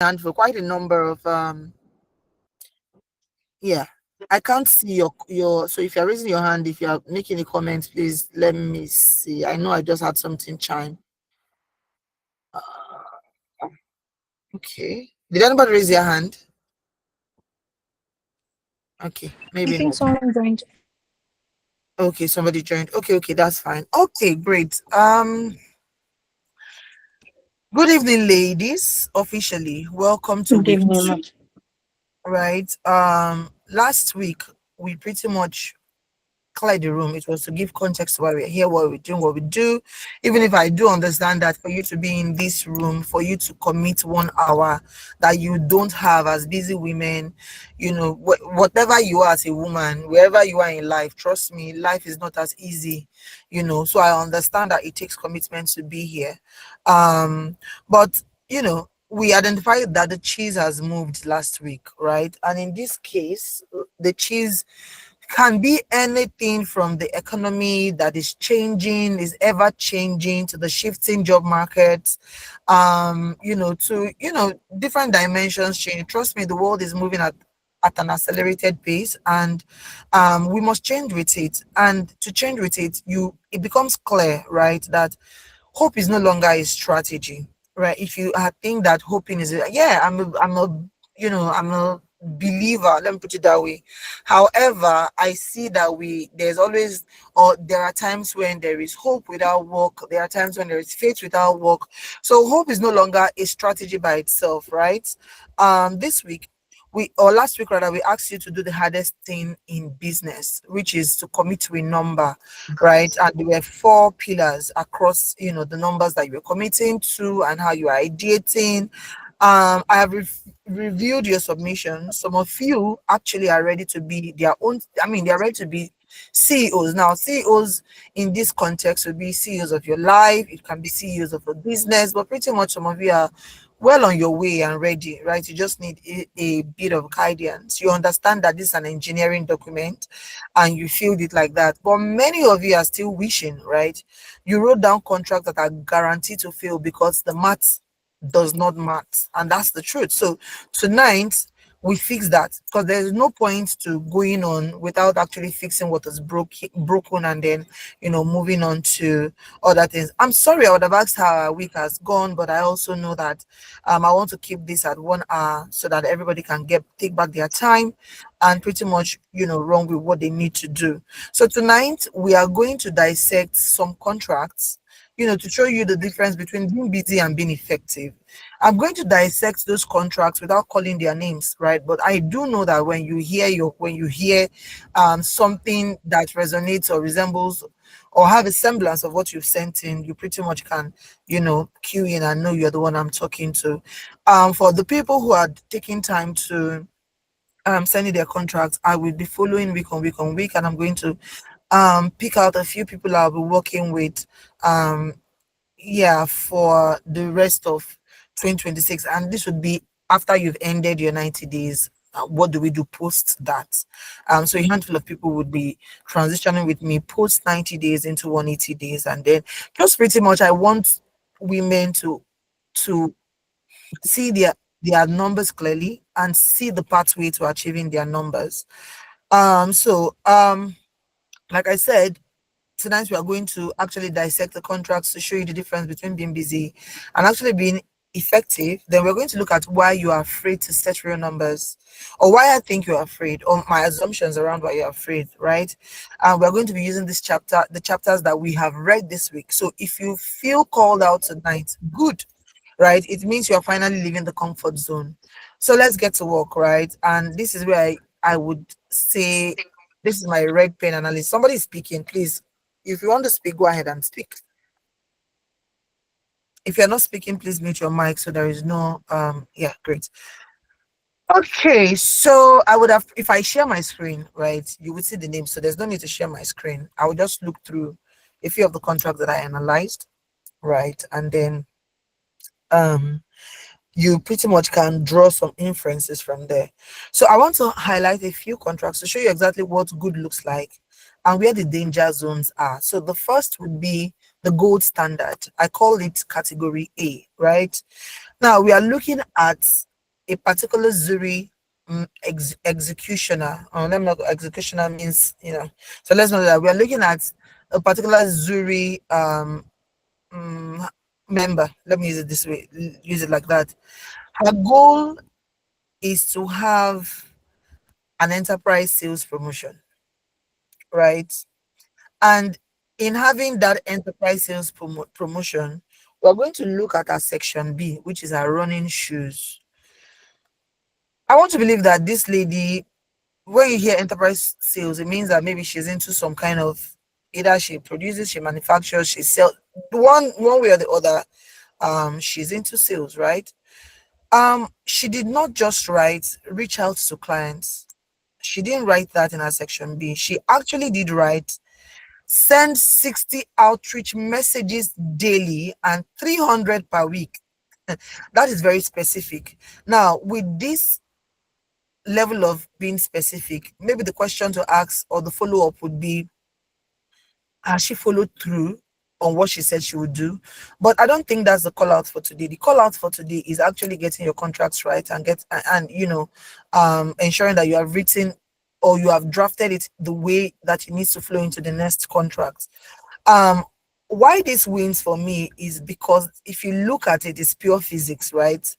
hand for quite a number of yeah. I can't see your so if you're raising your hand, if you're making a comment, please let me see. I know I just had something chime. Okay. Did anybody raise their hand? Okay, I maybe think not. someone joined. Okay, somebody joined. Okay, that's fine. Okay, great. Good evening, ladies. Officially, welcome to Good week evening, two. ma'am. Right. Last week we pretty much clear the room. It was to give context to why we're here, what we're doing, what we do. Even if I do understand that for you to be in this room, for you to commit 1 hour that you don't have as busy women, whatever you are as a woman, wherever you are in life, trust me, life is not as easy, So I understand that it takes commitment to be here. But we identified that the cheese has moved last week, right? And in this case, the cheese can be anything from the economy that is changing, is ever changing, to the shifting job market, to different dimensions change. Trust me, the world is moving at an accelerated pace, and we must change with it. And to change with it, it becomes clear, right, that hope is no longer a strategy, right? If you think that hoping is, yeah, I'm a believer, let me put it that way. However, I see that there's always, or there are times when there is hope without work, there are times when there is faith without work. So hope is no longer a strategy by itself, right? This week, or last week rather, we asked you to do the hardest thing in business, which is to commit to a number, right? And there were 4 pillars across, the numbers that you were committing to and how you are ideating. I have reviewed your submission. Some of you actually are ready to be their own. I mean, they are ready to be CEOs. Now, CEOs in this context would be CEOs of your life. It can be CEOs of a business, but pretty much some of you are well on your way and ready, right? You just need a bit of guidance. You understand that this is an engineering document and you feel it like that. But many of you are still wishing, right? You wrote down contracts that are guaranteed to fail because the maths does not match. And that's the truth. So tonight, we fix that, because there's no point to going on without actually fixing what is broken, and then moving on to other things. I'm sorry, I would have asked how our week has gone, but I also know that I want to keep this at 1 hour so that everybody can take back their time and pretty much run with what they need to do. So tonight we are going to dissect some contracts, to show you the difference between being busy and being effective. I'm going to dissect those contracts without calling their names, right? But I do know that when you hear something that resonates or resembles or have a semblance of what you've sent in, you pretty much can, cue in and know you're the one I'm talking to. For the people who are taking time to sending their contracts, I will be following week on week on week, and I'm going to pick out a few people I'll be working with for the rest of 2026. And this would be after you've ended your 90 days. What do we do post that? So a handful of people would be transitioning with me post 90 days into 180 days, and then just pretty much I want women to see their numbers clearly and see the pathway to achieving their numbers. Like I said, tonight we are going to actually dissect the contracts to show you the difference between being busy and actually being effective. Then we're going to look at why you are afraid to set real numbers, or why I think you're afraid, or my assumptions around why you're afraid, right? And we're going to be using the chapters that we have read this week. So if you feel called out tonight, good, right? It means you're finally leaving the comfort zone. So let's get to work, right? And this is where I would say, this is my red pen analysis. Somebody is speaking, please. If you want to speak, go ahead and speak. If you're not speaking, please mute your mic so there is no yeah, great. Okay, so I would have, if I share my screen, right, you would see the name. So there's no need to share my screen. I will just look through a few of the contracts that I analyzed, right? And then you pretty much can draw some inferences from there. So I want to highlight a few contracts to show you exactly what good looks like and where the danger zones are. So the first would be the gold standard. I call it category A, right? Now we are looking at a particular Zuri executioner. Let me know, executioner means, so let's know that we are looking at a particular Zuri mm, member. Let me use it this way, use it like that. Her goal is to have an enterprise sales promotion, right? And in having that enterprise sales promotion, we're going to look at our section B, which is our running shoes. I want to believe that this lady, when you hear enterprise sales, it means that maybe she's into some kind of, either she produces, she manufactures, she sells, one way or the other. She's into sales, right? She did not just write reach out to clients. She didn't write that in her section B. She actually did write send 60 outreach messages daily and 300 per week. That is very specific. Now, with this level of being specific, maybe the question to ask or the follow-up would be, has she followed through on what she said she would do? But I don't think that's the call out for today. The call out for today is actually getting your contracts right and ensuring that you have written or you have drafted it the way that it needs to flow into the next contract. um why this wins for me is because if you look at it, it's pure physics, right?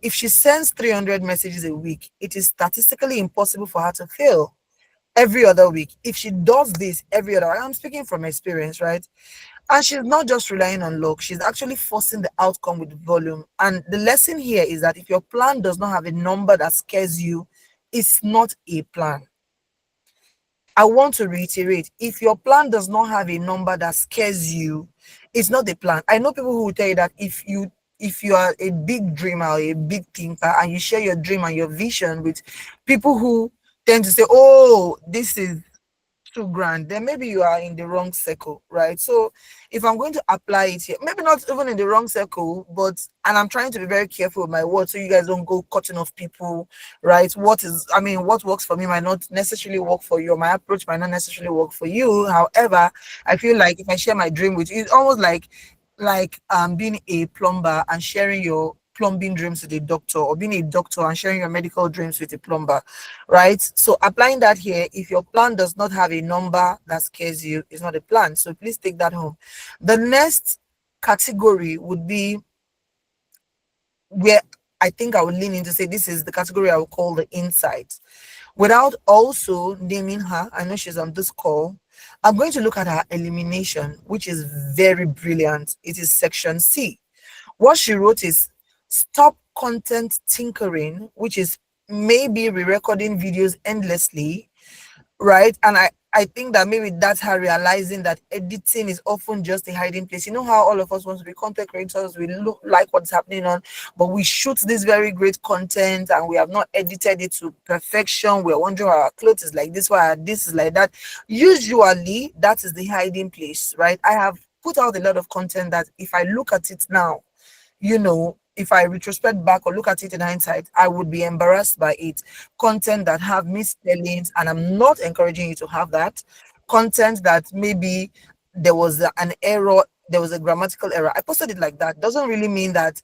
If she sends 300 messages a week, it is statistically impossible for her to fail every other week. If she does this every other, I'm speaking from experience, right? And she's not just relying on luck, she's actually forcing the outcome with volume. And the lesson here is that if your plan does not have a number that scares you, it's not a plan. I want to reiterate, if your plan does not have a number that scares you, it's not the plan. I know people who will tell you that if you are a big dreamer or a big thinker and you share your dream and your vision with people who tend to say, oh, this is too grand, then maybe you are in the wrong circle, right? So if I'm going to apply it here, maybe not even in the wrong circle, but, and I'm trying to be very careful with my words so you guys don't go cutting off people, right? What works for me might not necessarily work for you, or my approach might not necessarily work for you. However, I feel like if I share my dream with you, it's almost like being a plumber and sharing your plumbing dreams with a doctor, or being a doctor and sharing your medical dreams with a plumber, right? So applying that here, if your plan does not have a number that scares you, it's not a plan. So please take that home. The next category would be where I think I would lean into, say this is the category I would call the insight. Without also naming her, I know she's on this call, I'm going to look at her elimination, which is very brilliant. It is section C. What she wrote is stop content tinkering, which is maybe re-recording videos endlessly, right? And I think that maybe that's her realizing that editing is often just a hiding place. You know how all of us want to be content creators, we look like what's happening on, but we shoot this very great content and we have not edited it to perfection. We're wondering why our clothes is like this, why this is like that. Usually that is the hiding place, right? I have put out a lot of content that if I look at it now, if I retrospect back or look at it in hindsight, I would be embarrassed by it. Content that have misspellings, and I'm not encouraging you to have that. Content that maybe there was an error, there was a grammatical error. I posted it like that. Doesn't really mean that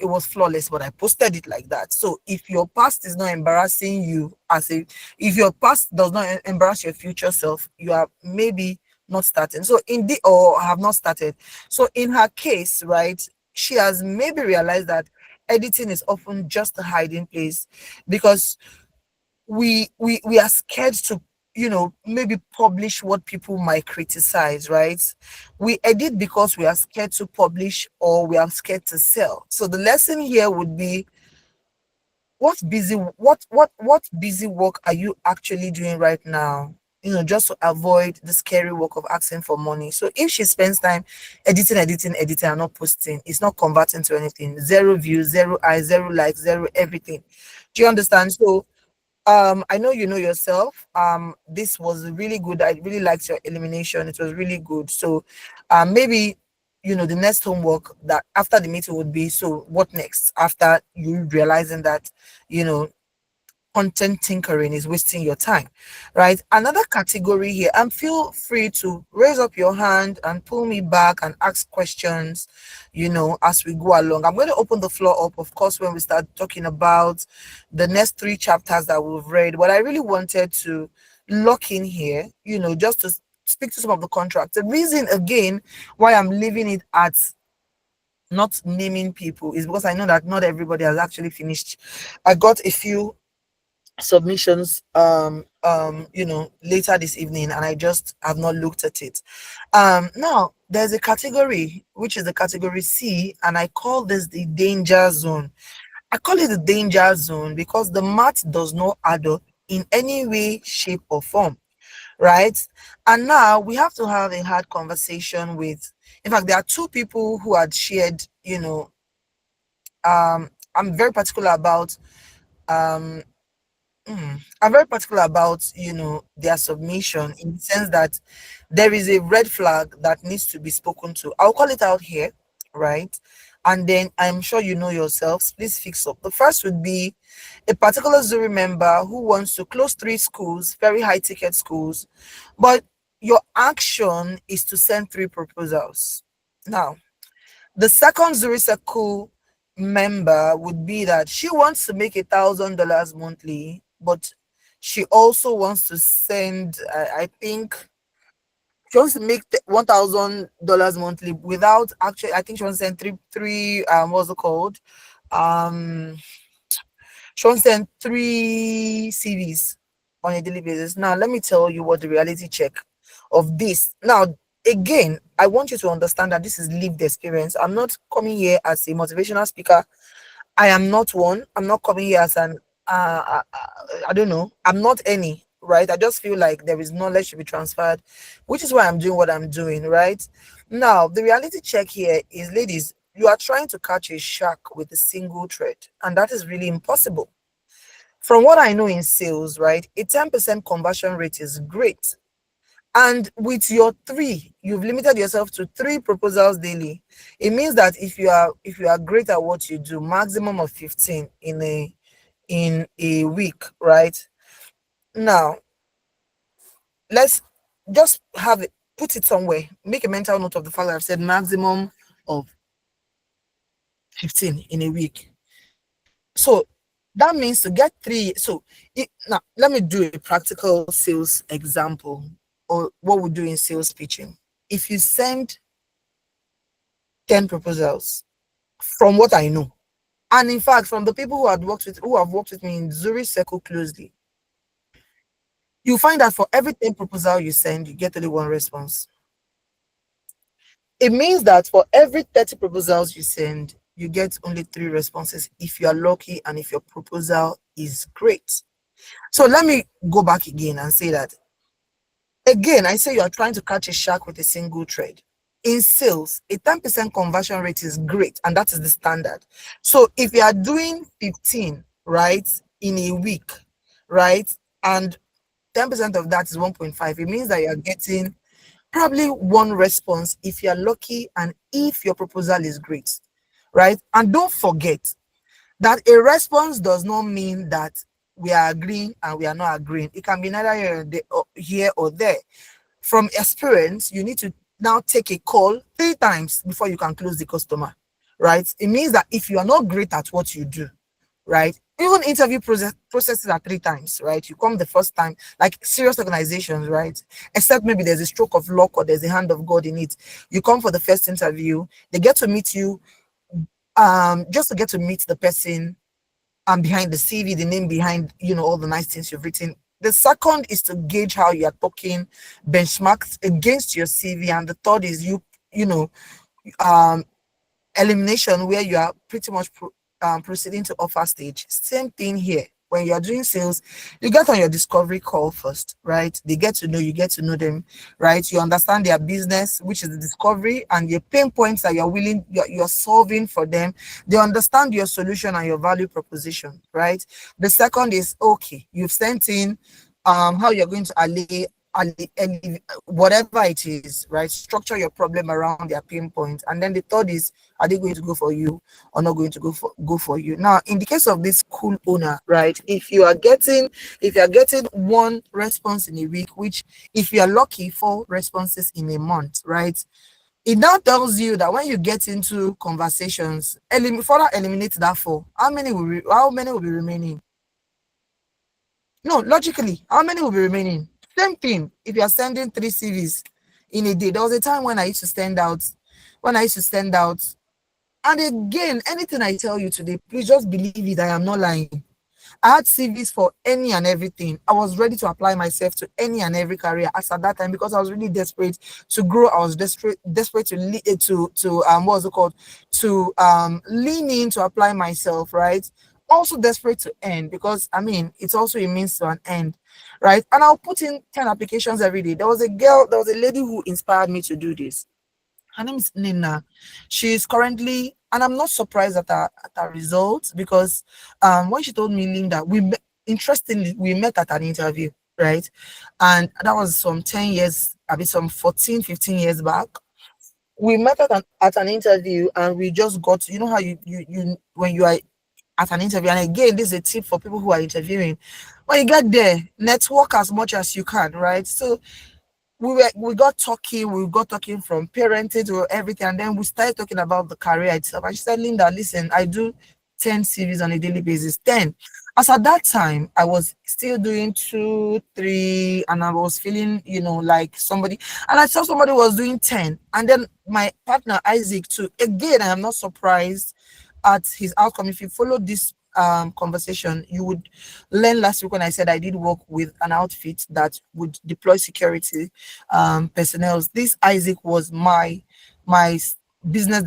it was flawless, but I posted it like that. So if your past is not embarrassing you if your past does not embarrass your future self, you are maybe not starting. So or have not started. So in her case, right, she has maybe realized that editing is often just a hiding place because we are scared to maybe publish what people might criticize, right? We edit because we are scared to publish, or we are scared to sell. So the lesson here would be, what busy work are you actually doing right now, just to avoid the scary work of asking for money? So if she spends time editing and not posting, it's not converting to anything. Zero views, zero eyes, zero likes, zero everything. Do you understand? So I know you know yourself. This was really good. I really liked your elimination. It was really good. So maybe the next homework that after the meeting would be, so what next after you realizing that you know content tinkering is wasting your time, right? Another category here, and feel free to raise up your hand and pull me back and ask questions, as we go along. I'm going to open the floor up, of course, when we start talking about the next 3 chapters that we've read. But I really wanted to lock in here, just to speak to some of the contracts. The reason, again, why I'm leaving it at not naming people is because I know that not everybody has actually finished. I got a few submissions later this evening, and I just have not looked at it. Now there's a category which is the category C, and I call this the danger zone. I call it the danger zone because the math does not add up in any way, shape, or form, right? And now we have to have a hard conversation with, in fact, there are 2 people who had shared, I'm very particular about um I'm very particular about, their submission, in the sense that there is a red flag that needs to be spoken to. I'll call it out here, right? And then I'm sure you know yourselves. Please fix up. The first would be a particular Zuri member who wants to close 3 schools, very high ticket schools, but your action is to send 3 proposals. Now, the second Zuri Circle member would be that she wants to make $1,000 monthly, but she also wants to send, I think, she wants to make $1,000 monthly without actually, I think she wants to send three, what's it called? Um, she wants to send 3 CVs on a daily basis. Now, let me tell you what the reality check of this. Now, again, I want you to understand that this is lived experience. I'm not coming here as a motivational speaker. I am not one. I'm not coming here as an, I don't know. I'm not any, right? I just feel like there is knowledge to be transferred, which is why I'm doing what I'm doing, right? Now, the reality check here is, ladies, you are trying to catch a shark with a single thread, and that is really impossible. From what I know in sales, right, a 10% conversion rate is great. And with your 3, you've limited yourself to 3 proposals daily. It means that if you are great at what you do, maximum of 15 in a week, right? Now, let's just have it, put it somewhere, make a mental note of the fact that I've said maximum of 15 in a week. So that means to get 3. So now let me do a practical sales example, or what we do in sales pitching. If you send 10 proposals, from what I know, and in fact from the people who have worked with me in Zuri Circle closely, you find that for every 10 proposal you send, you get only 1 response. It means that for every 30 proposals you send, you get only 3 responses if you are lucky and if your proposal is great. So let me go back again and say that, again, I say you are trying to catch a shark with a single thread. In sales, a 10% conversion rate is great, and that is the standard. So if you are doing 15, right, in a week, right, and 10% of that is 1.5, it means that you are getting probably 1 response if you are lucky and if your proposal is great, right? And don't forget that a response does not mean that we are agreeing and we are not agreeing. It can be neither here or there. From experience, you need to now take a call 3 times before you can close the customer, right? It means that if you are not great at what you do, right, even interview processes are 3 times, right? You come the first time, like serious organizations, right, except maybe there's a stroke of luck or there's a hand of God in it. You come for the first interview, they get to meet you, just to get to meet the person, and behind the CV, the name behind, all the nice things you've written. The second is to gauge how you are talking, benchmarked against your CV. And the third is elimination, where you are pretty much proceeding to offer stage. Same thing here. When you are doing sales, you get on your discovery call first, right? They get to know you, get to know them, right? You understand their business, which is the discovery, and your pain points that you're solving for them. They understand your solution and your value proposition, right? The second is, okay, you've sent in how you're going to allay whatever it is, right? Structure your problem around their pain points. And then the third is, are they going to go for you or not going to go for you? Now, in the case of this cool owner, right? If you are getting one response in a week, which if you are lucky, four responses in a month, right? It now tells you that when you get into conversations, further eliminate that four. How many will be remaining? No, logically, how many will be remaining? Same thing. If you are sending three CVs in a day, there was a time when I used to stand out. When I used to stand out, and again, anything I tell you today, please just believe it. I am not lying. I had CVs for any and everything. I was ready to apply myself to any and every career as at that time because I was really desperate to grow. I was desperate to what's it called, to lean in to apply myself, right? Also desperate to end because I mean it's also a means to an end, right? And I'll put in 10 applications every day. There was a lady who inspired me to do this. Her name is Nina. She's currently, and I'm not surprised at her results because when she told me, Linda, interestingly, we met at an interview, right? And that was some 10 years, I mean, some 14, 15 years back. We met at an interview and we just got, you know how when you are at an interview, and again, this is a tip for people who are interviewing. When you get there, network as much as you can, right? So we got talking from parenting to everything, and then we started talking about the career itself. And she said, Linda, listen, I do 10 series on a daily basis. 10. As at that time, I was still doing two, three, and I was feeling, like somebody, and I saw somebody was doing 10. And then my partner Isaac too. Again, I am not surprised at his outcome. If you follow this conversation, you would learn last week when I said I did work with an outfit that would deploy security personnel. This Isaac was my business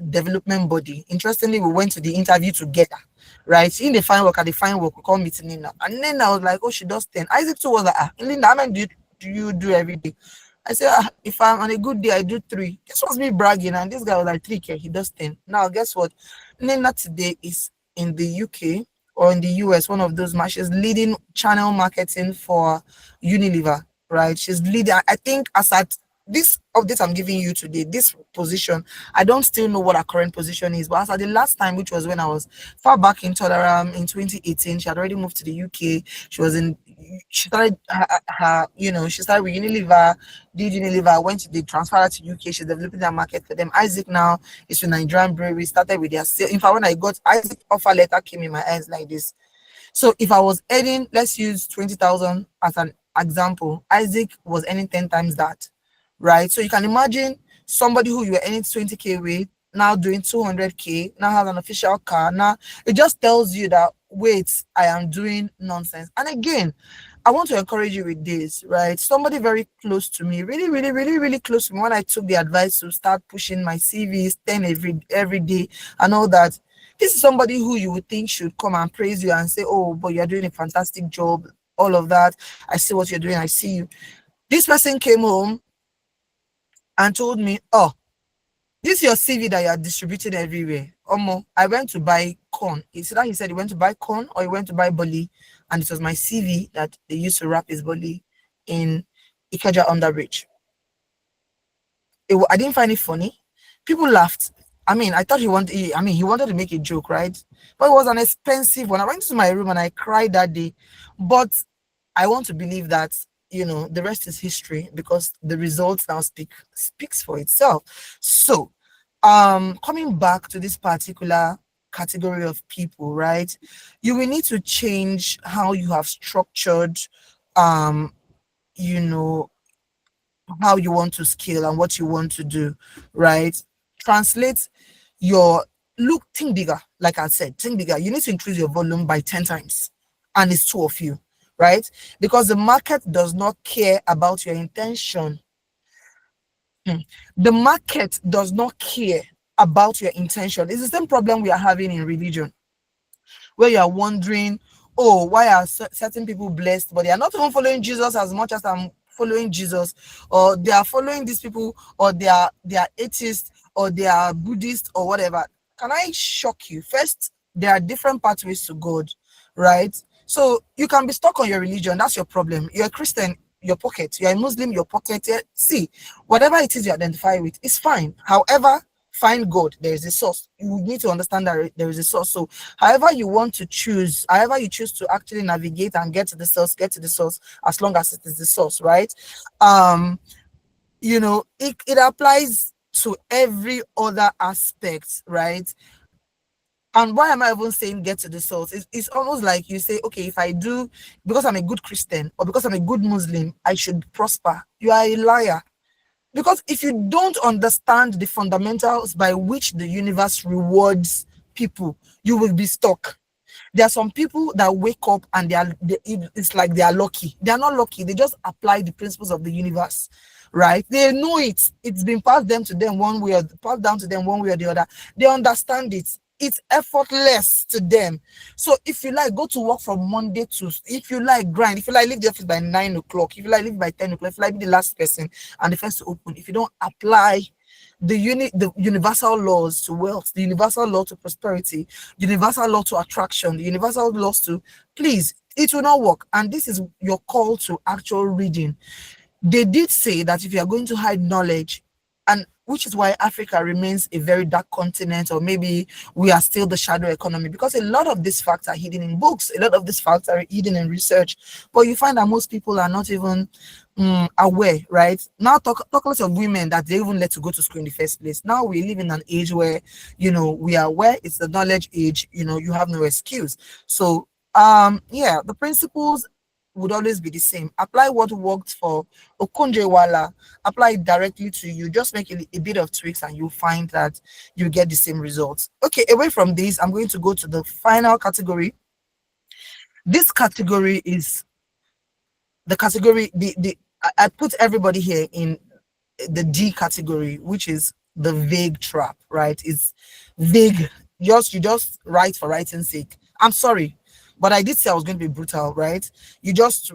development body. Interestingly, we went to the interview together, right? In the fine work, at the fine work, we call meeting Nina. And then I was like, oh, she does 10. Isaac too was like, Linda, how many do you do every day? I said, if I'm on a good day, I do 3. This was me bragging, and this guy was like, 3K, he does 10. Now, guess what? Nina today is in the UK or in the US, one of those matches, leading channel marketing for Unilever, right? She's leading. I think as at this update I'm giving you today, this position, I don't still know what her current position is, but as at the last time, which was when I was far back in Toleram in 2018, she had already moved to the UK. She started she started with Unilever, did Unilever, went to the transfer to UK. She's developing that market for them. Isaac now is with Nigerian Brewery, started with their sale. In fact, when I got Isaac offer letter came in my eyes like this. So if I was earning, let's use 20,000 as an example, Isaac was earning 10 times that, right? So you can imagine somebody who you were earning 20K with now doing 200K, now has an official car. Now it just tells you that, wait, I am doing nonsense. And again, I want to encourage you with this, right? Somebody very close to me, really, really, really, really close to me, when I took the advice to start pushing my CVs 10 every day and all that. This is somebody who you would think should come and praise you and say, oh, but you're doing a fantastic job, all of that. I see what you're doing. I see you. This person came home and told me, oh, this is your CV that you are distributing everywhere. I went to buy corn. He said he went to buy corn or he went to buy bully, and it was my CV that they used to wrap his bully in Ikeja Underbridge. I didn't find it funny. People laughed. I mean, I thought he wanted to make a joke, right? But it was an expensive one. I went to my room and I cried that day. But I want to believe that, the rest is history because the results now speaks for itself. So, coming back to this particular category of people, right? You will need to change how you have structured, you know, how you want to scale and what you want to do, right? Translate think bigger. Like I said, think bigger. You need to increase your volume by 10 times, and it's 2 of you, right? Because the market does not care about your intention. The market does not care about your intention. It's the same problem we are having in religion, where you are wondering, oh, why are certain people blessed, but they are not even following Jesus as much as I'm following Jesus, or they are following these people, or they are atheists, or they are Buddhist, or whatever. Can I shock you? First, there are different pathways to God, right? So you can be stuck on your religion. That's your problem. You're a Christian, your pocket. You're a Muslim, your pocket. See, whatever it is you identify with, it's fine. However, find God. There is a source. You need to understand that there is a source. So however you want to choose, however you choose to actually navigate and get to the source, get to the source, as long as it is the source, right? um it applies to every other aspect, right? And why am I even saying get to the source? It's almost like you say, okay, if I do, because I'm a good Christian or because I'm a good Muslim, I should prosper. You are a liar. Because if you don't understand the fundamentals by which the universe rewards people, you will be stuck. There are some people that wake up and it's like they are lucky. They are not lucky. They just apply the principles of the universe, right? They know it. It's been passed them to them one way or passed down to them one way or the other. They understand it. It's effortless to them. So if you like, go to work from Monday to, if you like, grind. If you like, leave the office by 9 o'clock. If you like, leave by 10 o'clock. If you like, be the last person and the first to open. If you don't apply the universal laws to wealth, the universal law to prosperity, universal law to attraction, the universal laws to, please, it will not work. And this is your call to actual reading. They did say that if you are going to hide knowledge, and which is why Africa remains a very dark continent, or maybe we are still the shadow economy, because a lot of these facts are hidden in books, a lot of these facts are hidden in research, but you find that most people are not even aware, right? Now talk lots of women that they even let to go to school in the first place. Now we live in an age where, we are aware, it's the knowledge age, you have no excuse. So yeah, the principles would always be the same. Apply what worked for Okonjo-Iweala, apply it directly to you. Just make a bit of tweaks and you'll find that you get the same results. Okay, away from this, I'm going to go to the final category. This category is the category, I put everybody here in the D category, which is the vague trap, right? It's vague. You just write for writing's sake. I'm sorry, but I did say I was going to be brutal, right? You just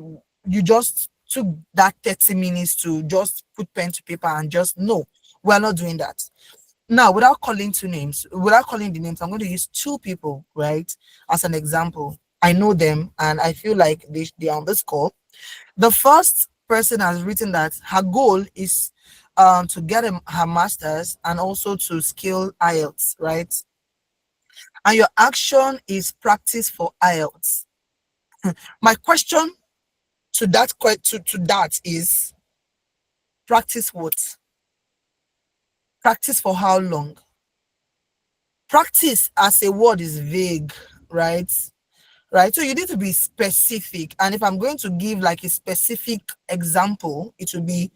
took that 30 minutes to just put pen to paper and just no, we're not doing that. Now, without calling the names, I'm going to use two people, right, as an example. I know them and I feel like they are on this call. The first person has written that her goal is to get her master's and also to skill IELTS, right? And your action is practice for IELTS. My question to that is, practice what? Practice for how long? Practice as a word is vague, right? Right, so you need to be specific. And if I'm going to give like a specific example, it will be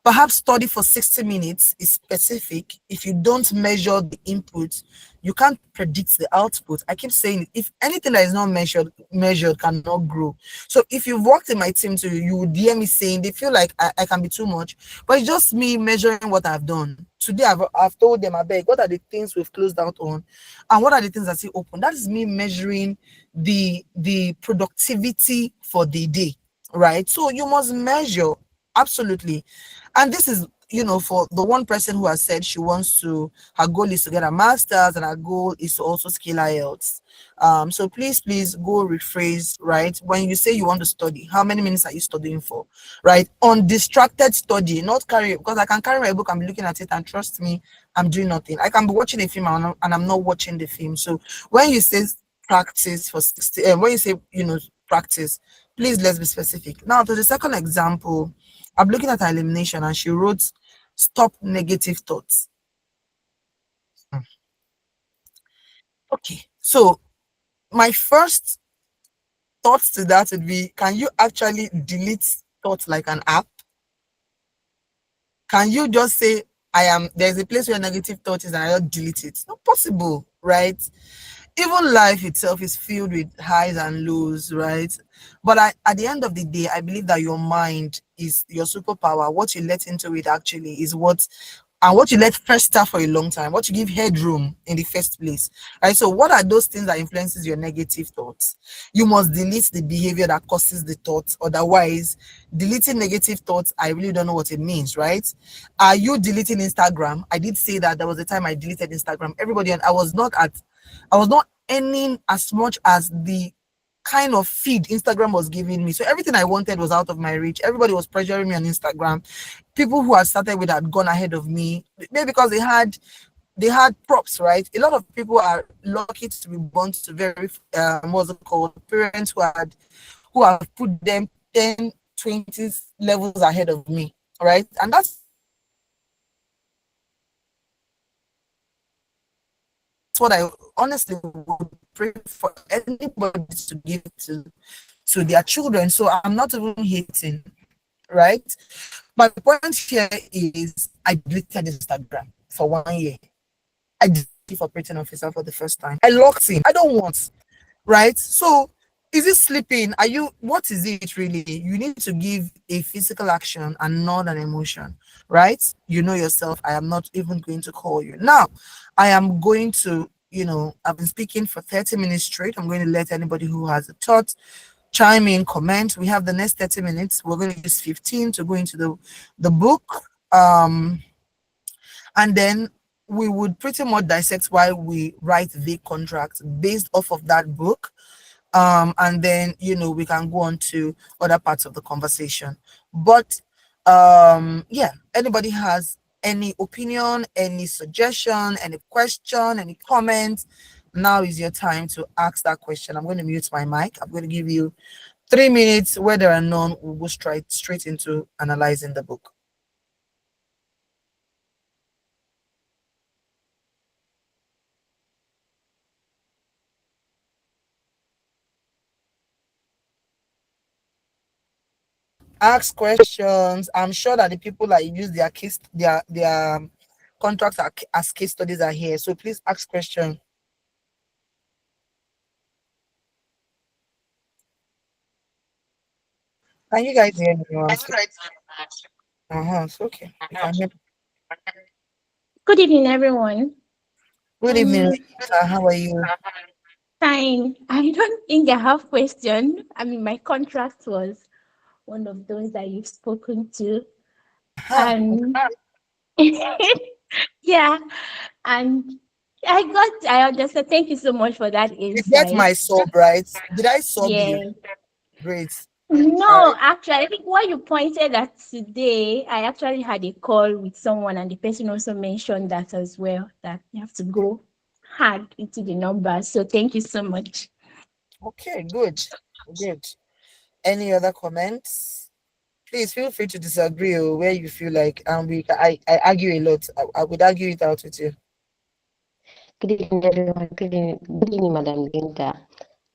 perhaps study for 60 minutes is specific. If you don't measure the input, you can't predict the output. I keep saying it, if anything that is not measured cannot grow. So if you've worked in my team too, you would hear me saying they feel like I can be too much, but it's just me measuring what I've done. Today I've told them, I beg, what are the things we've closed out on and what are the things that still open? That is me measuring the productivity for the day, right? So you must measure, absolutely. And this is, for the one person who has said her goal is to get a master's and her goal is to also skill IELTS. So please go rephrase, right? When you say you want to study, how many minutes are you studying for, right? Undistracted study, not carry, because I can carry my book and be looking at it and trust me, I'm doing nothing. I can be watching a film and I'm not watching the film. So when you say practice for 60, when you say, practice, please let's be specific. Now to the second example, I'm looking at her elimination and she wrote, stop negative thoughts. Okay, so my first thoughts to that would be, can you actually delete thoughts like an app? Can you just say, there's a place where negative thought is and I don't delete it? It's not possible, right? Even life itself is filled with highs and lows, right? But at the end of the day, I believe that your mind is your superpower. What you let into it actually is what you let fester for a long time, what you give headroom in the first place, right? So what are those things that influences your negative thoughts? You must delete the behavior that causes the thoughts. Otherwise, deleting negative thoughts, I really don't know what it means, right? Are you deleting Instagram? I did say that there was a time I deleted Instagram. Everybody, and I was not earning as much as the kind of feed Instagram was giving me. So everything I wanted was out of my reach. Everybody was pressuring me on Instagram. People who had started with had gone ahead of me, maybe because they had they had props, right? A lot of people are lucky to be born to very what's it called, parents who have put them 10, 20 levels ahead of me, right? And that's what I honestly would honestly would pray for anybody to give to their children. So I'm not even hating, right? My point here is I deleted Instagram for 1 year. I did chief operating officer for the first time. I locked in. I don't want, right? So is it sleeping? Are you, what is it really? You need to give a physical action and not an emotion, right? You know yourself. I am not even going to call you. Now, I am going to, I've been speaking for 30 minutes straight. I'm going to let anybody who has a thought chime in, comment. We have the next 30 minutes. We're going to use 15 to go into the book. And then we would pretty much dissect why we write the contract based off of that book. And then, we can go on to other parts of the conversation. But yeah, anybody has any opinion, any suggestion, any question, any comment, now is your time to ask that question. I'm going to mute my mic. I'm going to give you 3 minutes. Where there are none, we'll go straight into analyzing the book. Ask questions. I'm sure that the people that use their case, their contracts as case studies are here. So please ask questions. Can you guys hear me? It's okay. You can hear me. Good evening, everyone. Good evening, Um, Lisa. How are you? Fine. I don't think I have question. I mean, my contract was one of those that you've spoken to, Uh-huh. and yeah, and I understand. Thank you so much for that You get insight. my sub, right? Did I sub you? Yeah. Great. All No, right. actually, I think what you pointed at today, I actually had a call with someone, and the person also mentioned that as well, that you have to go hard into the numbers. So thank you so much. Okay, good. Good. Any other comments? Please feel free to disagree or where you feel like I argue a lot. I would argue it out with you. Good evening, everyone. Good evening, Madam Linda.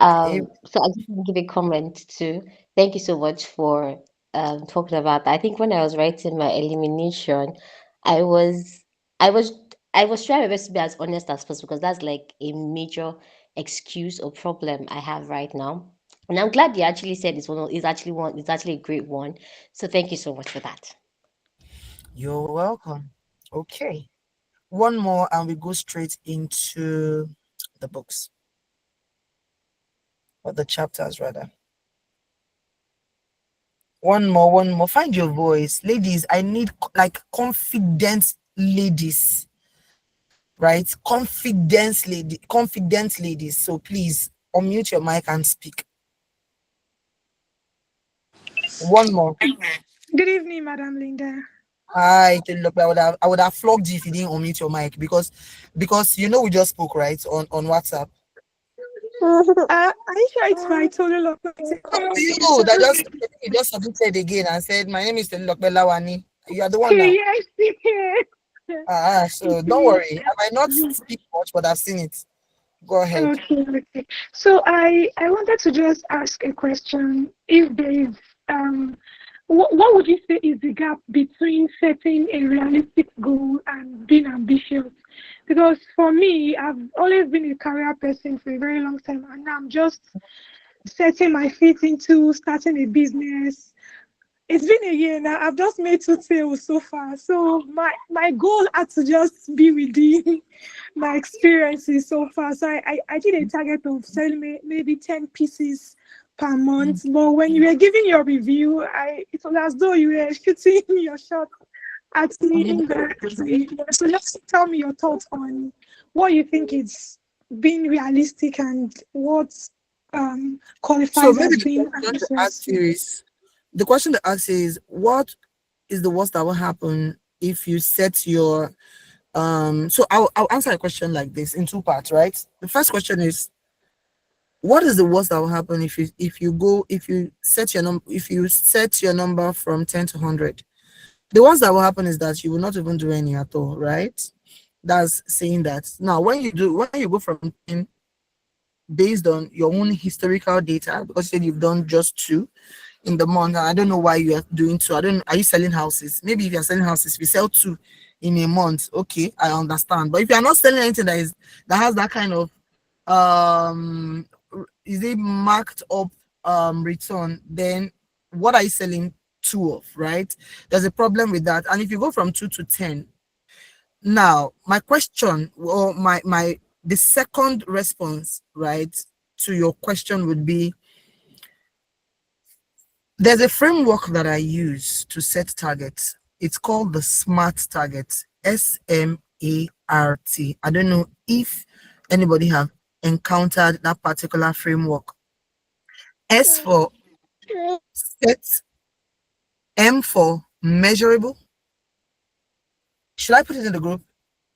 You- So I just want to give a comment too. Thank you so much for talking about that. I think when I was writing my elimination, I was I was I was trying my best to be as honest as possible because that's like a major excuse or problem I have right now. And I'm glad you actually said it's actually a great one. So thank you so much for that. You're welcome. Okay. One more and we go straight into the books or the chapters rather. One more. Find your voice. Ladies, I need like confident ladies, right? Confident ladies. So please unmute your mic and speak. One more. Good evening, Madam Linda. Hi, look, I would have flogged you if you didn't unmute your mic because we just spoke right on WhatsApp. Are you sure it's my total local You communication? that just you just submitted again and said my name is Lawani. You are the one Okay, now. yes, yes. So don't worry. I might not speak much, but I've seen it. Go ahead. Okay, okay. So I wanted to just ask a question. If there is what would you say is the gap between setting a realistic goal and being ambitious? Because for me, I've always been a career person for a very long time, and now I'm just setting my feet into starting a business. It's been a year now. I've just made 2 sales so far. So my goal had to just be within my experiences so far. So I did a target of selling maybe 10 pieces per month. But when you were giving your review, it was as though you were shooting your shot at me indirectly. So just tell me your thoughts on what you think is being realistic and what So qualifies maybe as being ambitious. the question to ask is what is the worst that will happen if you set your So I'll answer a question like this in two parts, right? The first question is, what is the worst that will happen if you set your number from 10 to 100? The worst that will happen is that you will not even do any at all, right? That's saying that. Now when you go from 10 based on your own historical data, because you said you've done just two in the month, and I don't know why you are doing two. I don't, are you selling houses? Maybe if you're selling houses, if you sell two in a month, okay, I understand. But if you're not selling anything that has that kind of um is it marked up return, then what are you selling two of, right? There's a problem with that. And if you go from 2 to 10, now my question, or my the second response, right, to your question would be, there's a framework that I use to set targets. It's called the SMART target. SMART. I don't know if anybody have encountered that particular framework. S for set, M for measurable. Should I put it in the group?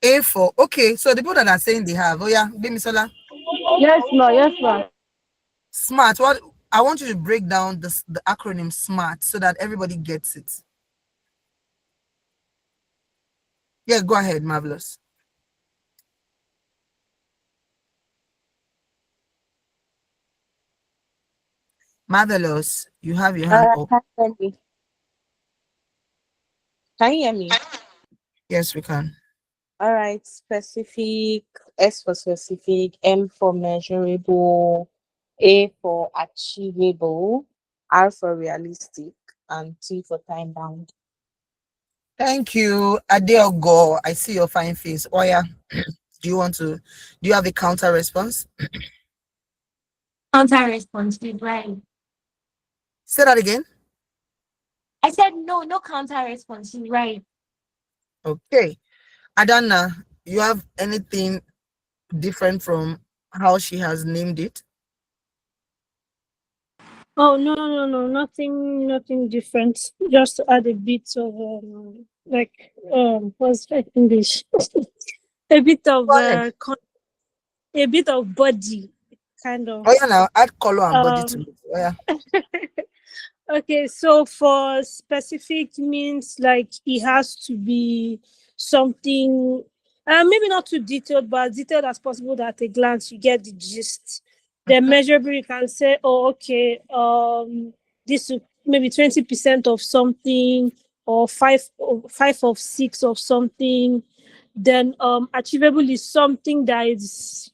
A for, okay, so the people that are saying they have, oh yeah, Bimisola. Yes, ma. Yes, ma. SMART. What I want you to break down the acronym SMART so that everybody gets it. Yeah, go ahead, Marvelous. Marvelous, you have your hand up. Can you hear me? Yes, we can. All right. Specific. S for specific. M for measurable. A for achievable. R for realistic. And T for time bound. Thank you, Adeogo. I see your fine face. Oh yeah. Do you have a counter response? Counter response, right? Say that again. I said no, no counter response, right? Okay. Adana, you have anything different from how she has named it? Oh, no, nothing different. Just to add a bit of what's that English? a bit of Go ahead. a bit of body, kind of. Oh yeah, now add color and body to Um, it. Oh yeah. okay, so for specific means like it has to be something, maybe not too detailed, but as detailed as possible that at a glance you get the gist. Then measurable, you can say, oh, okay, this is maybe 20% of something, or five of six of something. Then achievable is something that is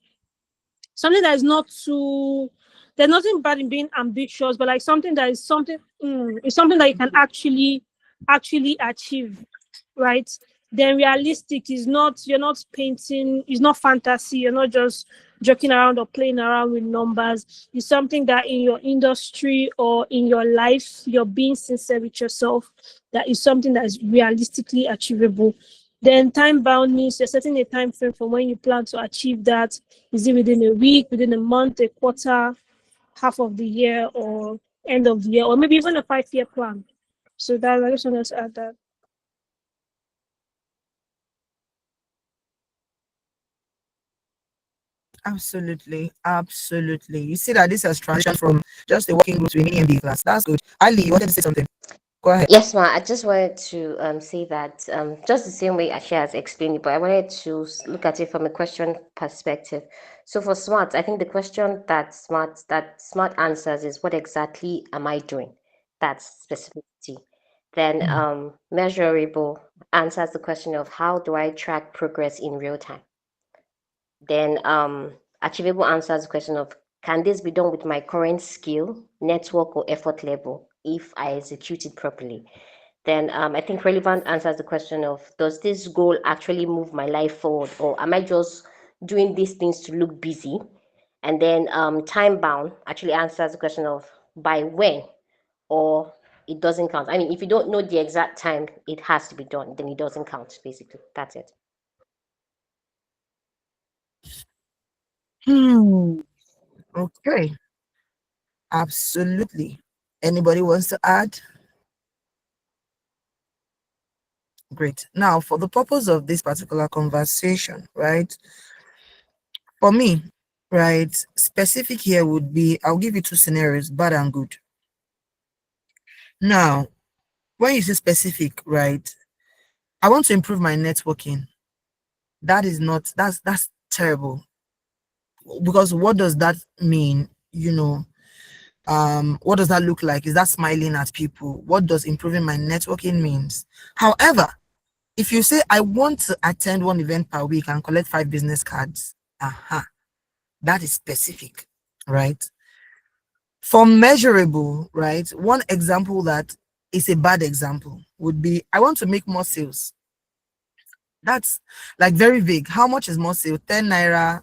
not too, there's nothing bad in being ambitious, but like something that is it's something that you can actually achieve, right? Then realistic is not, you're not painting, it's not fantasy, you're not just joking around or playing around with numbers. It's something that in your industry or in your life, you're being sincere with yourself. That is something that is realistically achievable. Then time bound means you're setting a time frame for when you plan to achieve that. Is it within a week, within a month, a quarter, half of the year, or end of the year, or maybe even a 5-year plan? So that I just want to add that. Absolutely, absolutely. You see that this has transitioned from just a working group to a mini MBA class. That's good. Ali, you wanted to say something? Go ahead. Yes, ma. I just wanted to say that just the same way Asha has explained it, but I wanted to look at it from a question perspective. So for smart, I think the question that smart answers is, what exactly am I doing? That's specificity. Then measurable answers the question of, how do I track progress in real time? Then achievable answers the question of, can this be done with my current skill, network, or effort level if I execute it properly? Then I think relevant answers the question of, does this goal actually move my life forward, or am I just doing these things to look busy? And then time bound actually answers the question of, by when, or it doesn't count. I mean, if you don't know the exact time it has to be done, then it doesn't count, basically. That's it. Okay. Absolutely. Anybody wants to add? Great. Now, for the purpose of this particular conversation, right? For me, right, specific here would be I'll give you two scenarios, bad and good. Now, when you say specific, right, I want to improve my networking. That is not that's terrible. Because what does that mean? What does that look like? Is that smiling at people? What does improving my networking means? However, if you say I want to attend one event per week and collect 5 business cards, that is specific, right? For measurable, right? One example that is a bad example would be I want to make more sales. That's like very vague. How much is more sales? 10 naira,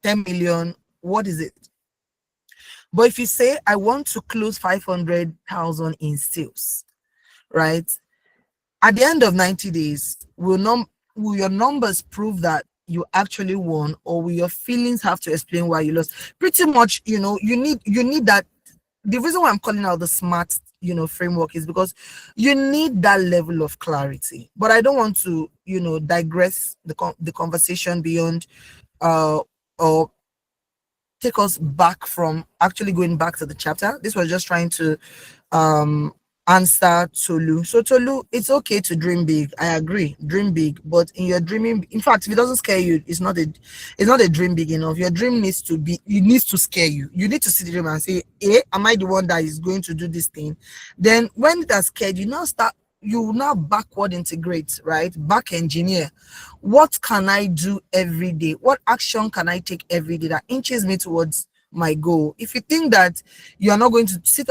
10 million. What is it? But if you say I want to close 500,000 in sales, right? At the end of 90 days, will your numbers prove that you actually won, or will your feelings have to explain why you lost? Pretty much, you need that. The reason why I'm calling out the SMART, framework is because you need that level of clarity. But I don't want to, digress the conversation beyond, or take us back from actually going back to the chapter. This was just trying to answer Tolu. So Tolu, it's okay to dream big. I agree, dream big. But in your dreaming, in fact, if it doesn't scare you, it's not a dream big enough. Your dream needs to scare you. You need to see the dream and say, am I the one that is going to do this thing? Then when it has scared you, now backward integrate, right? Back engineer. What can I do every day? What action can I take every day that inches me towards my goal? If you think that you're going to sit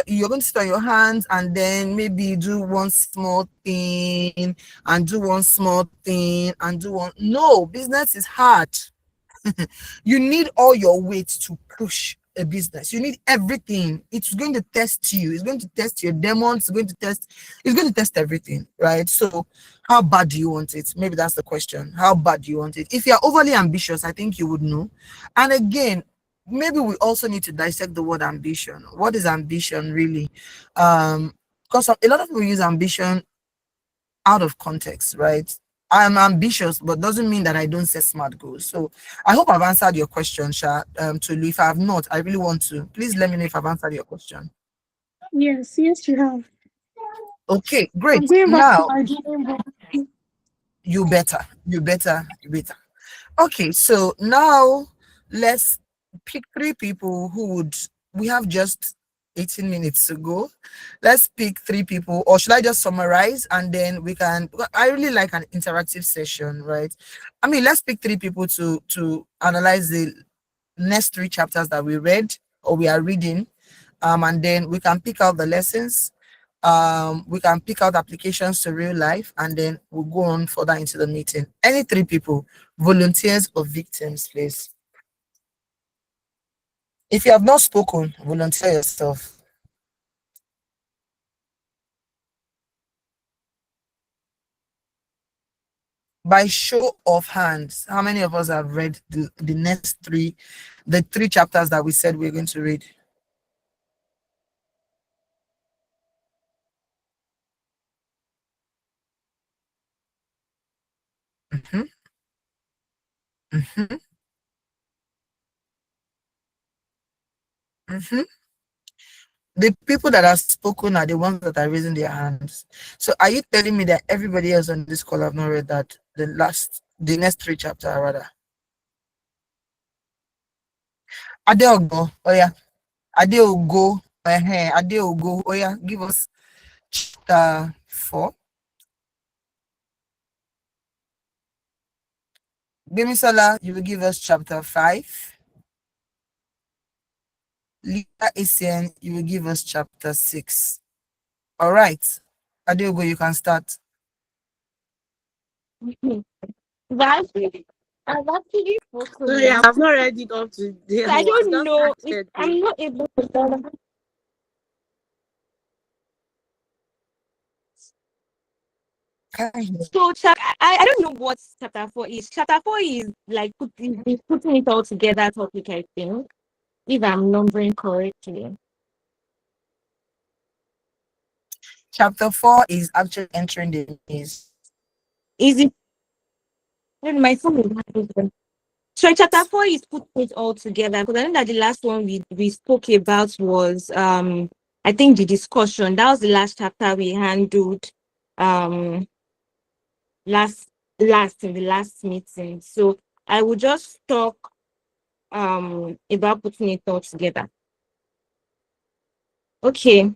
on your hands and then maybe do one small thing and do one small thing and do one, no, business is hard. You need all your weight to push a business. You need everything. It's going to test you. It's going to test your demons. It's going to test everything, right? So how bad do you want it? Maybe that's the question. How bad do you want it? If you're overly ambitious, I think you would know. And again, maybe we also need to dissect the word ambition. What is ambition really? Because a lot of people use ambition out of context, right? I'm ambitious, but doesn't mean that I don't set smart goals. So I hope I've answered your question, Sha. Tolu. If I have not, I really want to. Please let me know if I've answered your question. Yes, you have. Okay, I'm great. going back to Now my dream board. you better. Okay, so now let's pick 3 people who would. We have just 18 minutes to go. Let's pick 3 people, or should I just summarize and then we can? I really like an interactive session, right? I mean, let's pick 3 people to analyze the next 3 chapters that we read or we are reading, and then we can pick out the lessons. We can pick out applications to real life, and then we'll go on further into the meeting. Any 3 people, volunteers or victims, please. If you have not spoken, volunteer yourself. By show of hands, how many of us have read the next the 3 chapters that we said we're going to read? Mm-hmm. Mm-hmm. Mm-hmm. The people that have spoken are the ones that are raising their hands. So are you telling me that everybody else on this call have not read that? The next 3 chapters rather? Adeogo, oh yeah. Adeogo, Adeogo, oh yeah. Give us chapter 4. Bimisola, you will give us chapter 5. Lisa Isian, you will give us chapter 6. All right. Adeogo, you can start. That's I've actually spoken Sorry, now. I've not read it up to the So I I've don't just know if started. I'm not able to tell. So I don't know what chapter 4 is. Chapter 4 is like putting it all together topic, I think, if I'm numbering correctly. Chapter 4 is actually entering the maze. Is it my phone is not open. So chapter 4 is put it all together because I know that the last one we spoke about was I think the discussion. That was the last chapter we handled um last in the last meeting. So I will just talk about putting it all together. Okay.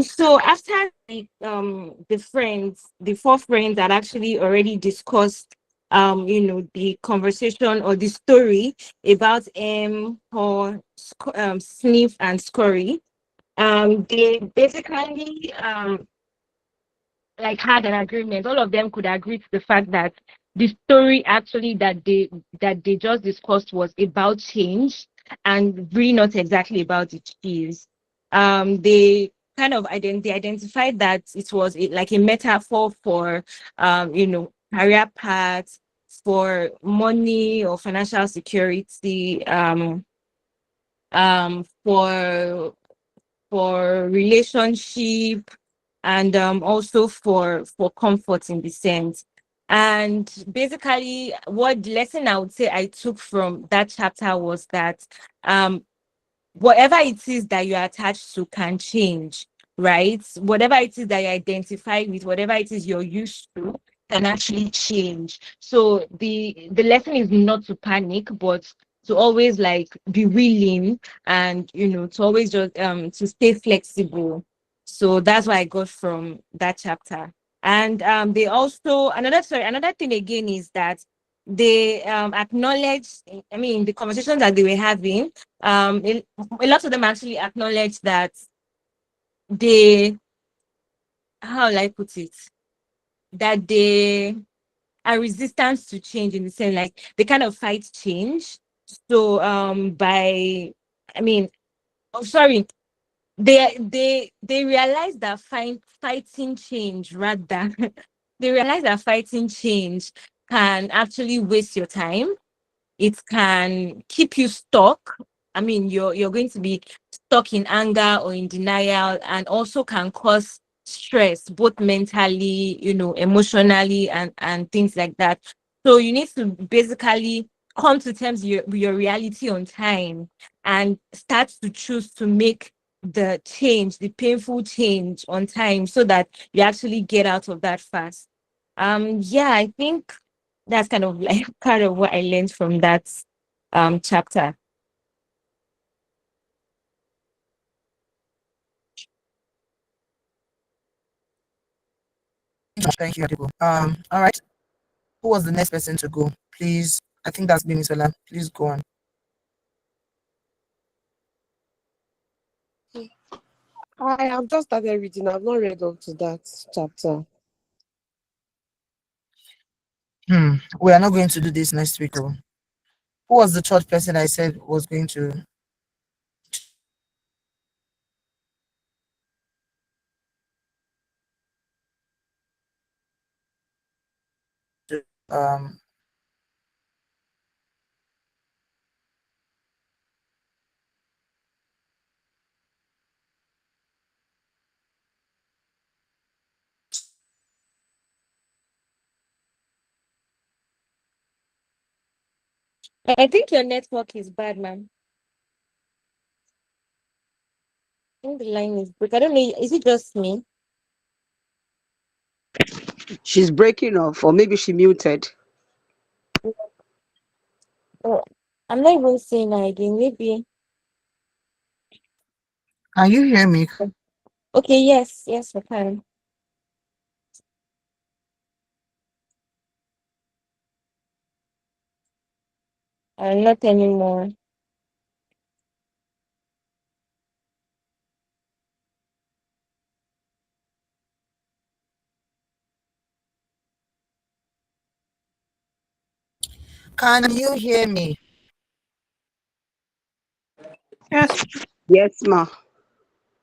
So after the four friends that actually already discussed the conversation or the story about or Sniff and Scurry, they basically like had an agreement. All of them could agree to the fact that the story actually that they just discussed was about change and really not exactly about the cheese. They kind of they identified that it was like a metaphor for career paths, for money or financial security, for relationship, and also for comfort in the sense. And basically, what the lesson I would say I took from that chapter was that um whatever it is that you're attached to can change, right? Whatever it is that you identify with, whatever it is you're used to, can actually change. So the lesson is not to panic, but to always like be willing, and to always just to stay flexible. So that's what I got from that chapter. And they also another thing again is that they acknowledge, I mean, the conversations that they were having, a lot of them actually acknowledge that they, how will I put it, that they are resistant to change, in the sense like they kind of fight change. So by, I mean, oh sorry, they realize that fighting change rather they realize that fighting change can actually waste your time. It can keep you stuck. I mean, you're going to be stuck in anger or in denial, and also can cause stress, both mentally, emotionally, and things like that. So you need to basically come to terms with your reality on time, and start to choose to make the change, the painful change on time, so that you actually get out of that fast. Yeah, I think that's kind of like part of what I learned from that chapter. Thank you, Adibo. All right. Who was the next person to go? Please. I think that's Bimisola. Please go on. I have just started reading. I've not read up to that chapter. We are not going to do this next week. Oh. Who was the third person I said was going to um I think your network is bad, man. I think the line is break. I don't know. Is it just me? She's breaking off, or maybe she muted. Oh, I'm not even saying that again. Maybe. can you hear me? Okay. Yes. Yes, we can. Not anymore. Can you hear me? Yes. Yes, ma.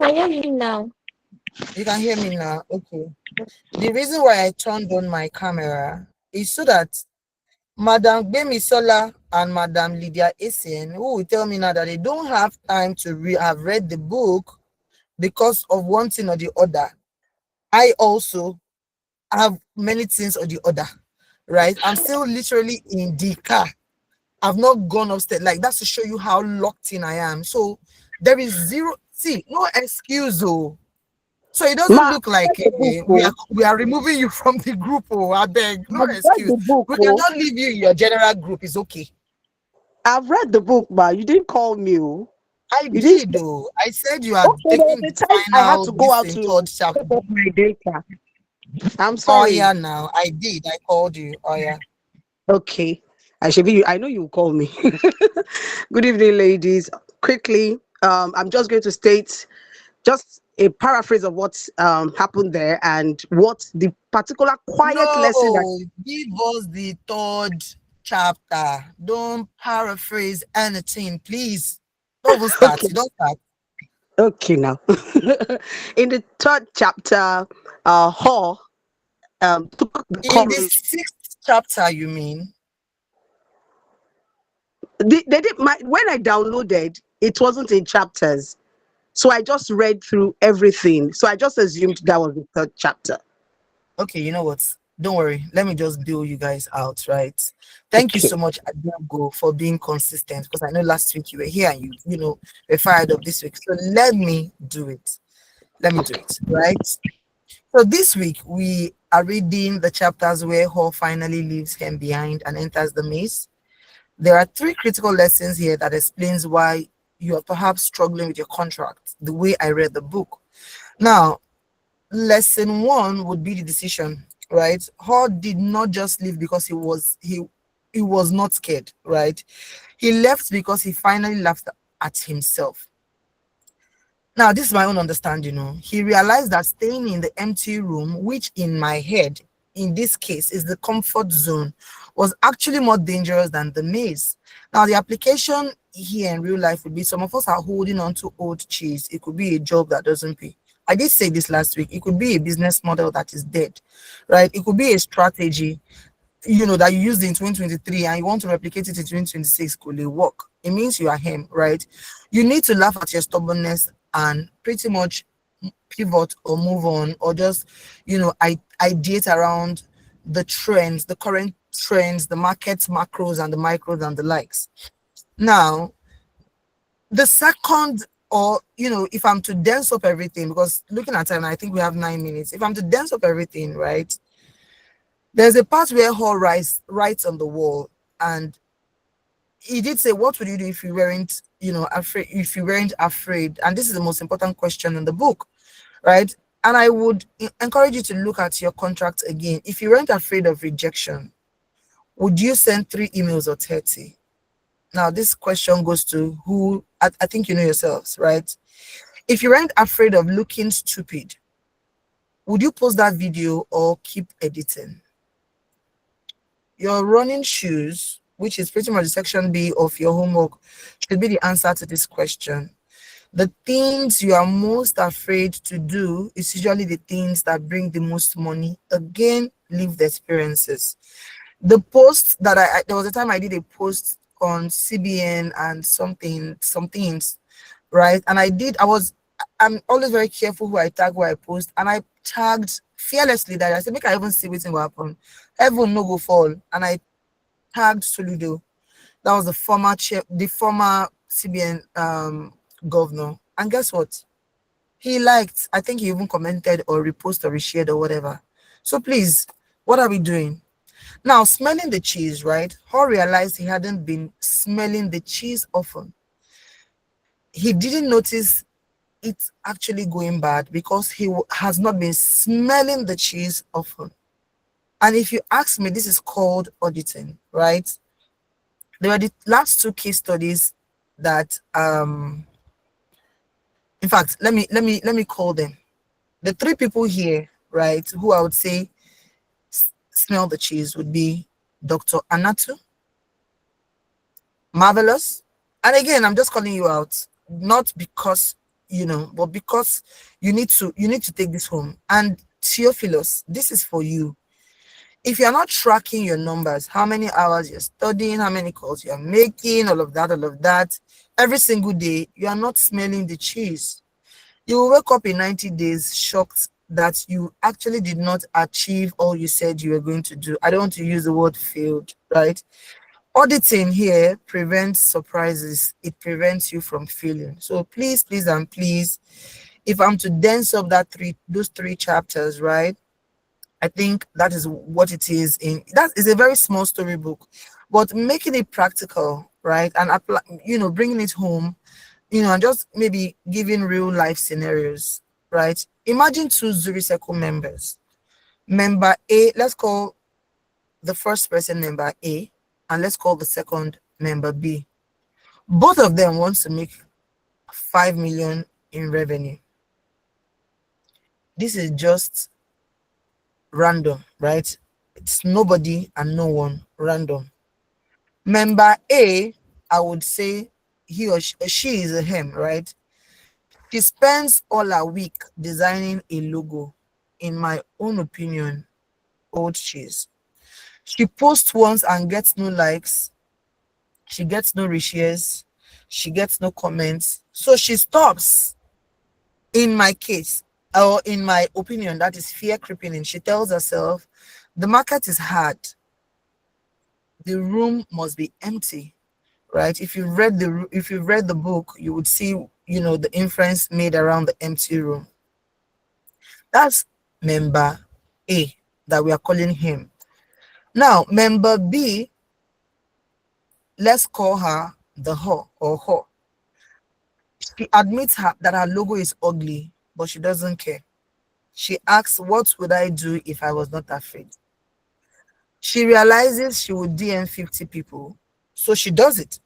Can you hear me now? You can hear me now. Okay. The reason why I turned on my camera is so that Madam Bemisola and Madam Lydia Essien, who will tell me now that they don't have time to have read the book because of one thing or the other. I also have many things or the other, right? I'm still literally in the car. I've not gone upstairs. Like, that's to show you how locked in I am. So there is zero, see, no excuse, oh. So it doesn't Ma, look like the book, we are removing you from the group. Oh, I beg, no I've read excuse. the book. We Oh. cannot leave you in your general group. It's okay. I've read the book, ma. You didn't call me. Oh. I You didn't. did though. I said you are Okay, there was taking a the time I had final to go this out in to third chapter. top up my data. I'm Oh yeah, sorry. now I did. I called you. Oh yeah. Okay. I should be. I know you will call me. Good evening, ladies. Quickly, I'm just going to state just a paraphrase of what happened there and what the particular quiet lesson that. No, give us the third chapter. Don't paraphrase anything, please. Don't even start. Okay. You don't start. Okay. Now, in the third chapter, Hall took the In the courage. sixth chapter, you mean? They did my when I downloaded, it wasn't in chapters. So I just read through everything. So I just assumed that was the third chapter. Okay, you know what? Don't worry. Let me just bail you guys out, right? Thank you Okay. so much, Adego, for being consistent. Because I know last week you were here and you were fired up this week. So let me do it. Let me do it, right? So this week we are reading the chapters where Hall finally leaves him behind and enters the maze. There are three critical lessons here that explains why you are perhaps struggling with your contract, the way I read the book. Now, lesson one would be the decision, right? Hall did not just leave because he was not scared, right? He left because he finally laughed at himself. Now, this is my own understanding. He realized that staying in the empty room, which in my head, in this case, is the comfort zone, was actually more dangerous than the maze. Now, the application here in real life would be some of us are holding on to old cheese. It could be a job that doesn't pay. I did say this last week. It could be a business model that is dead, right? It could be a strategy, that you used in 2023 and you want to replicate it in 2026. Could it work? It means you are him, right? You need to laugh at your stubbornness and pretty much pivot or move on, or just ideate around the trends, the current trends, the market's macros and the micros and the likes. Now, the second, or if I'm to dense up everything, because looking at time, I think we have 9 minutes. If I'm to dense up everything, right, there's a part where Hall writes on the wall, and he did say, what would you do if you weren't afraid, and this is the most important question in the book, right? And I would encourage you to look at your contract again. If you weren't afraid of rejection, would you send 3 emails or 30? Now this question goes to who, I think you know yourselves, right? If you weren't afraid of looking stupid, would you post that video or keep editing? Your running shoes, which is pretty much section B of your homework, should be the answer to this question. The things you are most afraid to do is usually the things that bring the most money. Again, lived experiences. The post that there was a time I did a post on CBN and some things, right? And I'm always very careful who I tag, who I post, and I tagged fearlessly that I said, make I even see what's going to happen. Everyone no go fall. And I tagged Soludo. That was the former CBN governor. And guess what? He liked, I think he even commented or reposted or reshared or whatever. So please, what are we doing? Now, smelling the cheese, right? Hall realized he hadn't been smelling the cheese often. He didn't notice it's actually going bad because he has not been smelling the cheese often. And if you ask me, this is called auditing, right? There were the last 2 case studies that in fact, let me call them. The 3 people here, right, who I would say smell the cheese would be Dr. Anatu, Marvelous. And again, I'm just calling you out, not because but because you need to take this home. And Theophilus, this is for you. If you're not tracking your numbers, how many hours you're studying, how many calls you're making, all of that, every single day, you are not smelling the cheese. You will wake up in 90 days shocked that you actually did not achieve all you said you were going to do. I don't want to use the word failed, right? Auditing here prevents surprises. It prevents you from failing. So please, please, and please, if I'm to dense up those three chapters, right? I think that is what it is. That is a very small storybook, but making it practical, right? And apply, bringing it home, and just maybe giving real life scenarios, right? Imagine two Zuri Circle members. Member A, let's call the first person member A, and let's call the second member B. Both of them want to make 5 million in revenue. This is just random, right? It's nobody and no one, random. Member A, I would say he or she is a him, right? She spends all her week designing a logo. In my own opinion, old cheese. She posts once and gets no likes. She gets no reshares. She gets no comments. So she stops. In my case, or in my opinion, that is fear creeping in. She tells herself, the market is hard. The room must be empty, right? If you read the book, you would see, the inference made around the empty room. That's member A that we are calling him. Now, member B, let's call her the her or her. She admits that her logo is ugly, but she doesn't care. She asks, what would I do if I was not afraid? She realizes she would DM 50 people, so she does it.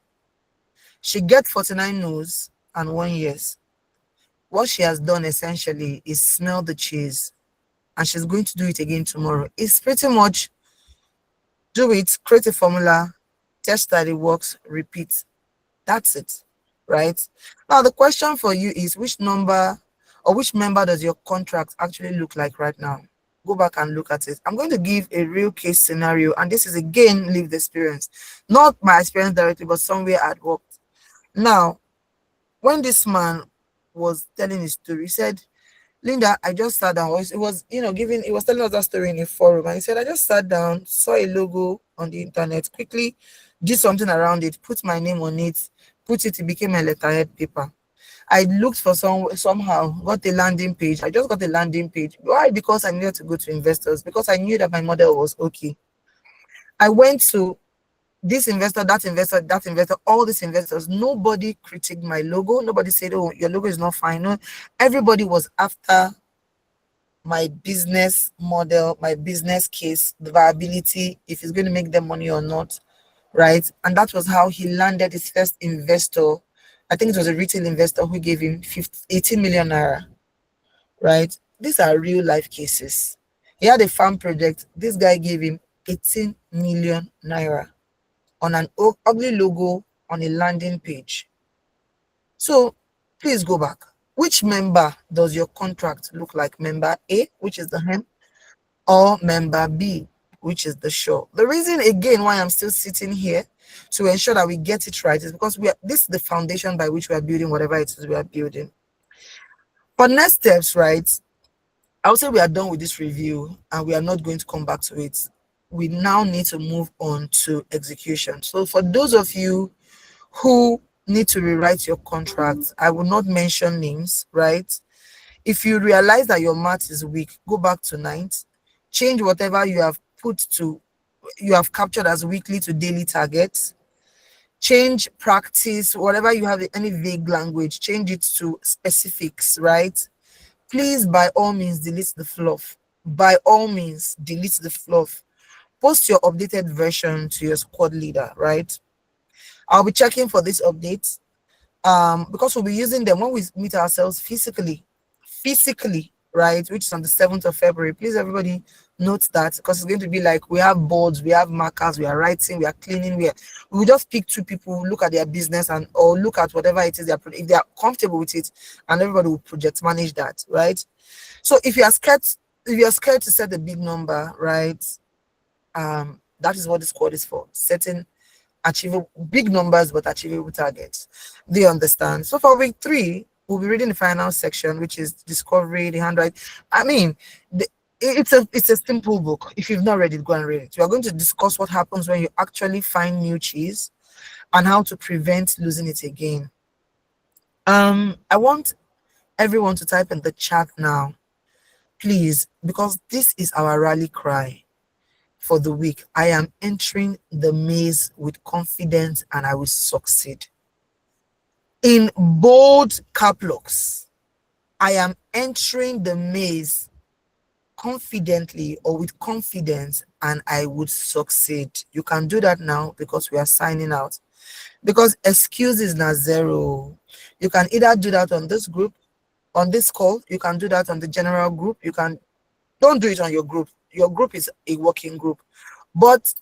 She gets 49 no's and 1 yes. What she has done essentially is smell the cheese, and she's going to do it again tomorrow. It's pretty much do it, create a formula, test that it works, repeat. That's it, right? Now, the question for you is, which number or which member does your contract actually look like right now? Go back and look at it. I'm going to give a real case scenario, and this is again lived experience, not my experience directly, but somewhere I'd worked. Now, when this man was telling his story, he said, Linda, I just sat down. It was telling us that story in a forum, and he said, I just sat down, saw a logo on the internet, quickly did something around it, put my name on it, it became a letterhead paper. I looked for somehow, got a landing page. I just got a landing page. Why? Because I needed to go to investors, because I knew that my model was okay. I went to this investor, that investor, all these investors. Nobody critiqued my logo. Nobody said, oh, your logo is not fine. No, everybody was after my business model, my business case, the viability, if it's going to make them money or not, right? And that was how he landed his first investor. I think it was a retail investor who gave him 18 million naira, right? These are real life cases. He had a farm project. This guy gave him 18 million naira on an ugly logo on a landing page. So please go back. Which member does your contract look like? Member A, which is the hem, or member B, which is the show? The reason again why I'm still sitting here to ensure that we get it right is because this is the foundation by which we are building whatever it is we are building. For next steps, right, I would say we are done with this review and we are not going to come back to it. We now need to move on to execution. So for those of you who need to rewrite your contract, I will not mention names, right? If you realize that your math is weak, go back to 9th, change whatever you have captured as weekly to daily targets, change practice, whatever you have, any vague language, change it to specifics, right? Please, by all means, delete the fluff. By all means, delete the fluff. Post your updated version to your squad leader, right? I'll be checking for these updates because we'll be using them when we meet ourselves physically, right? Which is on the 7th of February. Please, everybody, note that, because it's going to be like we have boards, we have markers, we are writing, we are cleaning. We will just pick 2 people, look at their business or look at whatever it is if they are comfortable with it, and everybody will project manage that, right? So if you are scared to set a big number, right? That is what the squad is for, setting achievable big numbers but achievable targets. Do you understand? So for week 3, we'll be reading the final section, which is discovery, the handwriting. I mean, the, it's a simple book. If you've not read it, go and read it. We are going to discuss what happens when you actually find new cheese and how to prevent losing it again. I want everyone to type in the chat now, please, because this is our rally cry for the week. I am entering the maze with confidence and I will succeed. In bold cap locks, I am entering the maze confidently or with confidence and I would succeed. You can do that now because we are signing out. Because excuses na zero. You can either do that on this group, on this call, you can do that on the general group. You can don't do it on your group. Your group is a working group. But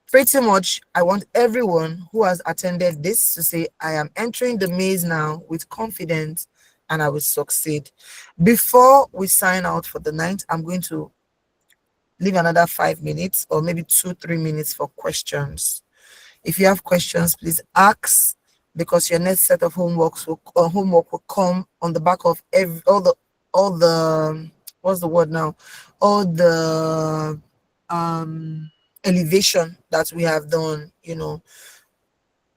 pretty much, I want everyone who has attended this to say, I am entering the maze now with confidence and I will succeed. Before we sign out for the night, I'm going to leave another 5 minutes or maybe 2, 3 minutes for questions. If you have questions, please ask because your next set of homework will come on the back of all the what's the word now? All the elevation that we have done,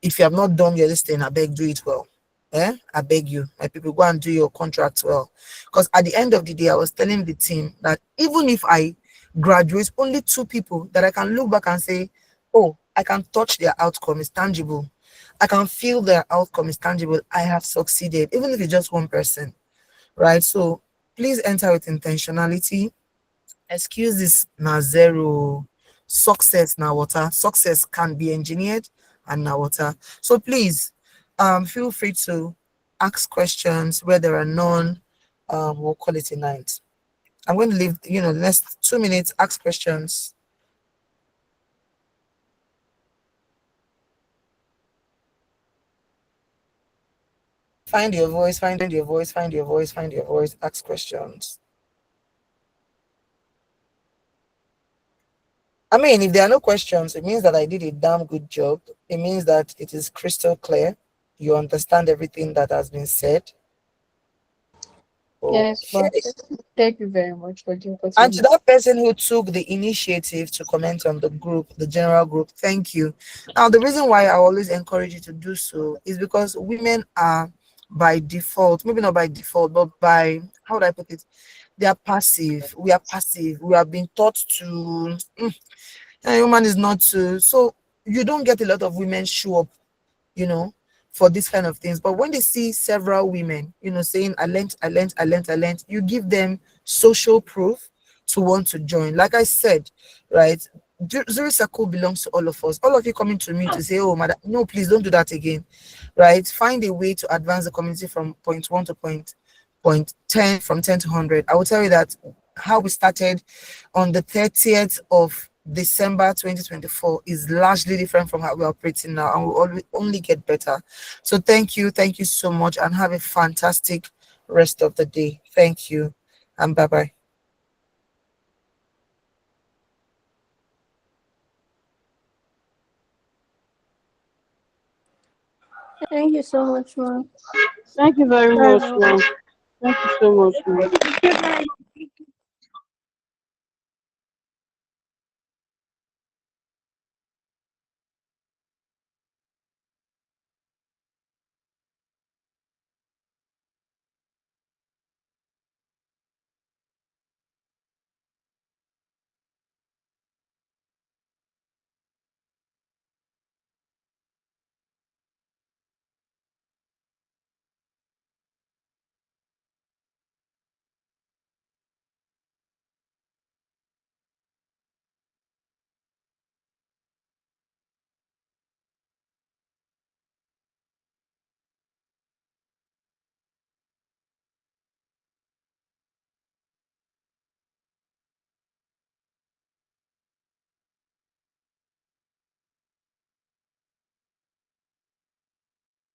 if you have not done your listing, I beg do it well. I beg you, my people, go and do your contract well. Because at the end of the day, I was telling the team that even if I graduate only 2 people, that I can look back and say, oh, I can touch their outcome, it's tangible. I can feel their outcome is tangible. I have succeeded, even if it's just one person, right? So please enter with intentionality. Excuses na zero. Success na water. Success can be engineered and na water. So please feel free to ask questions where there are none. We'll call it a night. I'm going to leave, the next 2 minutes, ask questions. Find your voice, find your voice, find your voice, find your voice, ask questions. I mean, if there are no questions, it means that I did a damn good job. It means that it is crystal clear. You understand everything that has been said. Yes, Okay. but thank you very much for the And to opportunity. that person who took the initiative to comment on the group, the general group, thank you. Now, the reason why I always encourage you to do so is because women are by default, maybe not by default, but by, how would I put it? They are passive. We are passive. We have been taught to, a woman is not to. So you don't get a lot of women show up, you know, for these kind of things. But when they see several women, saying, I learned, you give them social proof to want to join. Like I said, right? Zuri Circle belongs to all of us. All of you coming to me to say, oh, madam, no, please don't do that again, right? Find a way to advance the community from point one to point 10, from 10 to 100. I will tell you that how we started on the 30th of December 2024 is largely different from how we're operating now, and will only get better. So thank you so much, and have a fantastic rest of the day. Thank you, and bye bye. Thank you so much, ma'am. Thank you very Bye, much, bye. ma'am. Thank you so much, ma'am. Good night.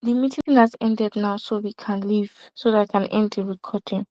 The meeting has ended now, so we can leave so that I can end the recording.